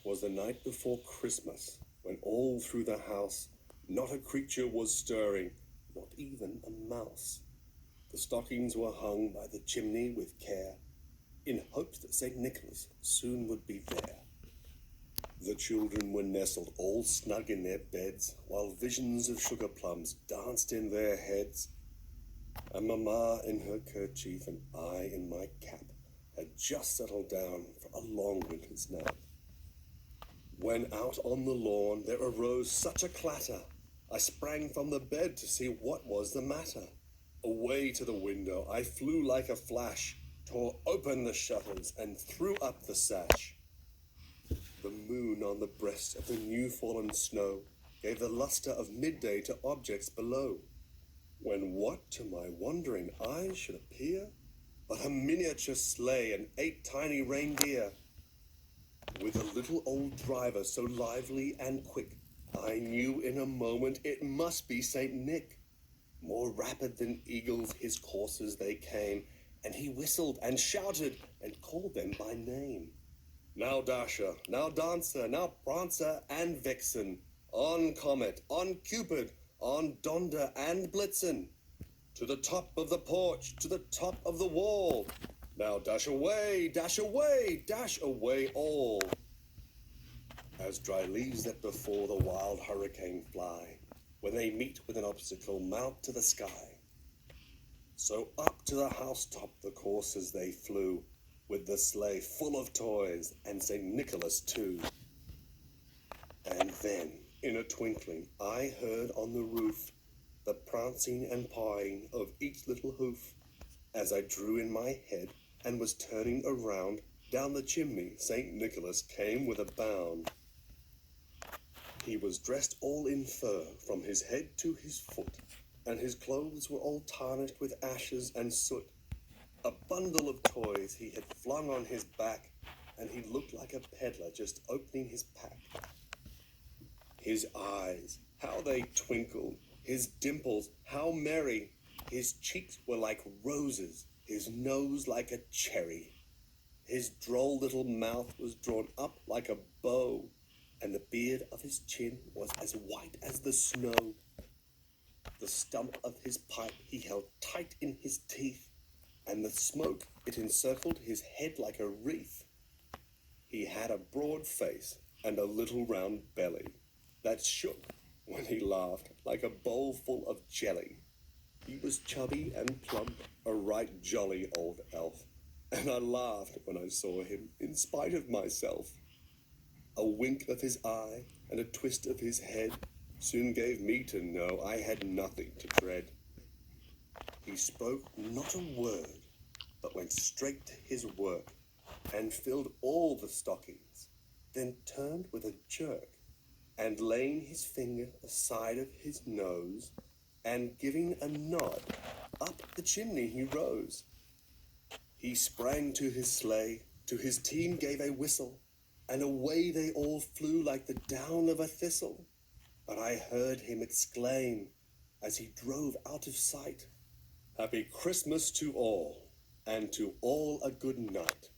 'Twas the night before Christmas, when all through the house not a creature was stirring, not even a mouse. The stockings were hung by the chimney with care, in hopes that St. Nicholas soon would be there. The children were nestled all snug in their beds, while visions of sugar plums danced in their heads. And Mamma in her kerchief and I in my cap had just settled down for a long winter's nap. When out on the lawn there arose such a clatter, I sprang from the bed to see what was the matter. Away to the window I flew like a flash, tore open the shutters and threw up the sash. The moon on the breast of the new-fallen snow gave the luster of midday to objects below, when what to my wondering eyes should appear but a miniature sleigh and 8 tiny reindeer. With a little old driver so lively and quick, I knew in a moment it must be Saint Nick. More rapid than eagles his coursers they came, and he whistled and shouted and called them by name. Now Dasher, now Dancer, now Prancer and Vixen, on Comet, on Cupid, on Donder and Blitzen, to the top of the porch, to the top of the wall. Now dash away, dash away, dash away all. As dry leaves that before the wild hurricane fly, when they meet with an obstacle, mount to the sky. So up to the housetop the coursers they flew, with the sleigh full of toys, and St. Nicholas too. And then, in a twinkling, I heard on the roof the prancing and pawing of each little hoof. As I drew in my head and was turning around, down the chimney St. Nicholas came with a bound. He was dressed all in fur from his head to his foot, and his clothes were all tarnished with ashes and soot. A bundle of toys he had flung on his back, and he looked like a peddler just opening his pack. His eyes, how they twinkled, his dimples, how merry. His cheeks were like roses, his nose like a cherry. His droll little mouth was drawn up like a bow, and the beard of his chin was as white as the snow. The stump of his pipe he held tight in his teeth, and the smoke, it encircled his head like a wreath. He had a broad face and a little round belly that shook when he laughed like a bowl full of jelly. He was chubby and plump, a right jolly old elf, and I laughed when I saw him in spite of myself. A wink of his eye and a twist of his head soon gave me to know I had nothing to dread. He spoke not a word, but went straight to his work, and filled all the stockings, then turned with a jerk, and laying his finger aside of his nose, and giving a nod, up the chimney he rose. He sprang to his sleigh, to his team gave a whistle, and away they all flew like the down of a thistle. But I heard him exclaim, as he drove out of sight, "Happy Christmas to all, and to all a good night."